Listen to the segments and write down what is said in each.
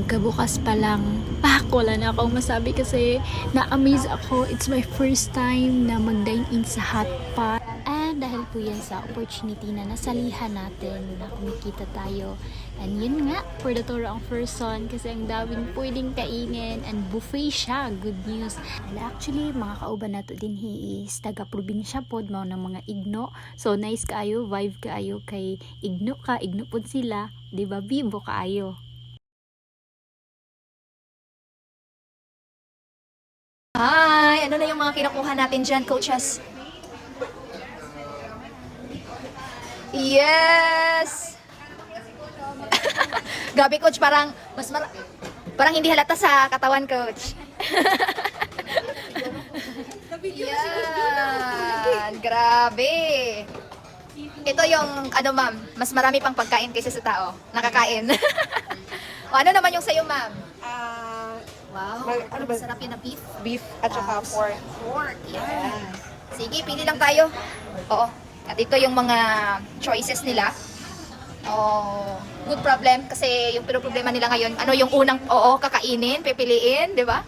pagkabukas pa lang, wala na akong masabi kasi na-amaze ako. It's my first time na mag-dine-in sa Hotpot. And dahil po yan sa opportunity na nasalihan natin na kumikita tayo. And yun nga, for the Toro ang person kasi ang daming pwedeng kainin and buffet siya. Good news. And actually, mga kauban nato din is taga-probinsya pod mao ng mga igno. So nice kaayo, vibe kaayo kay igno ka, igno pod sila, di ba? Bibo kaayo. Hi! Ano na yung mga kinukuha natin dyan, coaches? Yes! Gabi, coach, parang parang hindi halata sa katawan, coach. Yan! Grabe! Ito yung, ano ma'am, mas marami pang pagkain kaysa sa tao. Nakakain. O, ano naman yung sa'yo, ma'am? Wow, ano ba? masarap yun na beef. Beef at saka pork. Pork, yan. Sige, pili lang tayo. Oo. At ito yung mga choices nila. Oh, good problem. Kasi yung problema nila ngayon, ano yung unang, kakainin, pipiliin, di ba?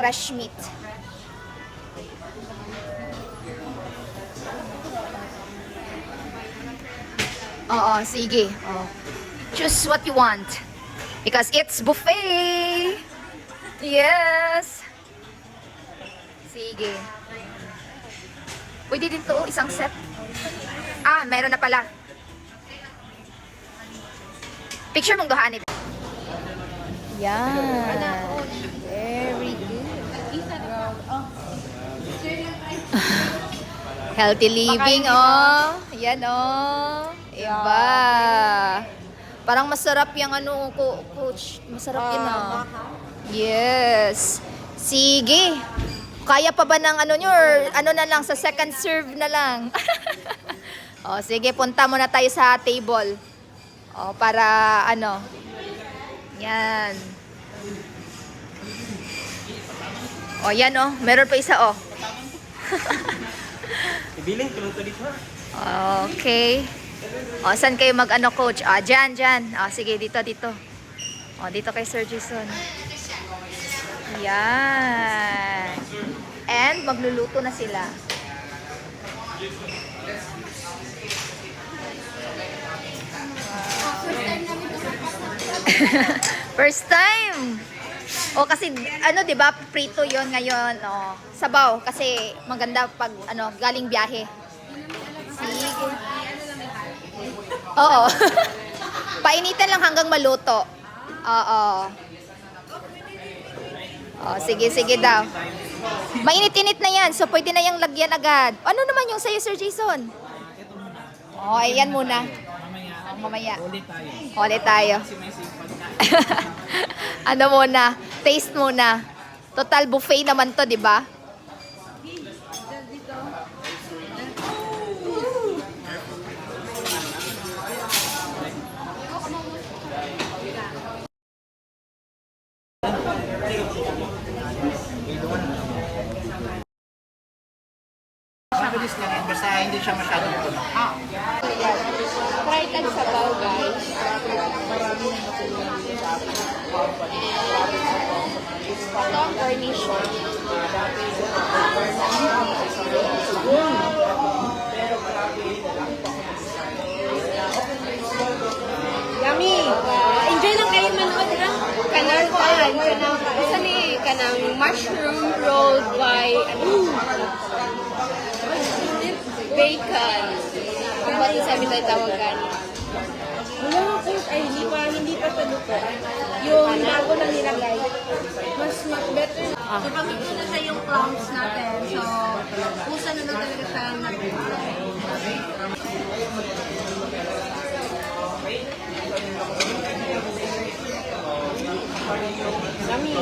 Fresh meat. Oo, sige. Choose what you want. Because it's buffet. Yes. Sige. Pwede din to, isang set. Meron na pala. Picture mong duhaan nila. Yan. Very good. Healthy living, Yan, Iba. Parang masarap yung coach. Masarap yun, Yes. Sige. Kaya pa ba ng nyo or ano na lang, sa second serve na lang? Sige, punta muna tayo sa table. Para Yan. Yan, meron pa isa, Ibilin ko lang to dito. Okay. Saan kayo coach? Dyan. Sige, dito. Dito kay Sir Jason. Yan. And magluluto na sila. First time. Kasi 'di ba, prito 'yon ngayon, sabaw kasi maganda pag galing biyahe. Sige. Oo. Painitan lang hanggang maluto. Oo. Sige daw. Mainit-init na yan, so pwede na yung lagyan agad. Ano naman yung sa'yo, Sir Jason? Ayan muna. Mamaya. Ulit tayo. Ano muna? Taste muna. Total buffet naman to, di ba? Mabilis lang yan, basta hindi siya masyadong puno. Try tag sabaw, guys. Ito ang garnish. Yummy! Enjoy lang kayo manood ha? Kanang mushroom rolled by bacon. Kung ba't sa amin tayo tawagan? Wala ko, hindi pa sa luto. Yung bago lang nilagay. Mas better. So, pamito na siya yung clams natin. So, pusa na lang talaga siya nag-apply. Yummy!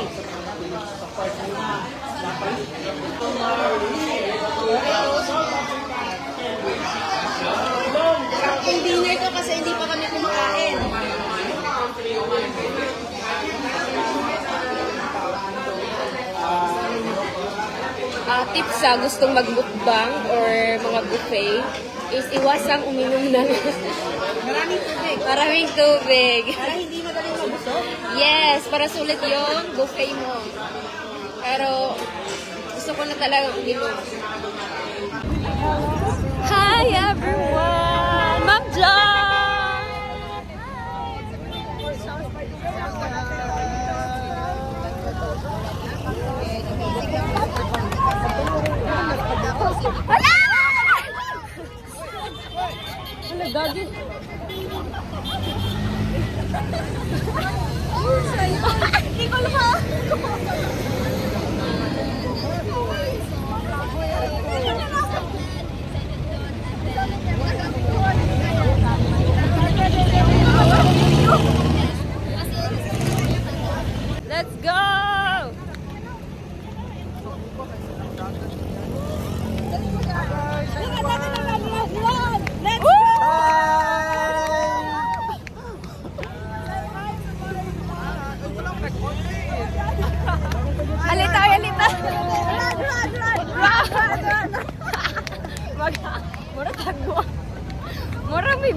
Yung dinner ko kasi hindi pa kami kumakain. Tips sa gustong mag-mukbang or mga buffet is iwasang uminom ng Maraming tubig. Maraming tubig. Para hindi madaling mabusog. Yes, para sulit yung buffet mo. Pero gusto ko na talaga uminom. Hi everyone! Ma'am John! Let's go! Alita, alita! Mura tagwa. Mura may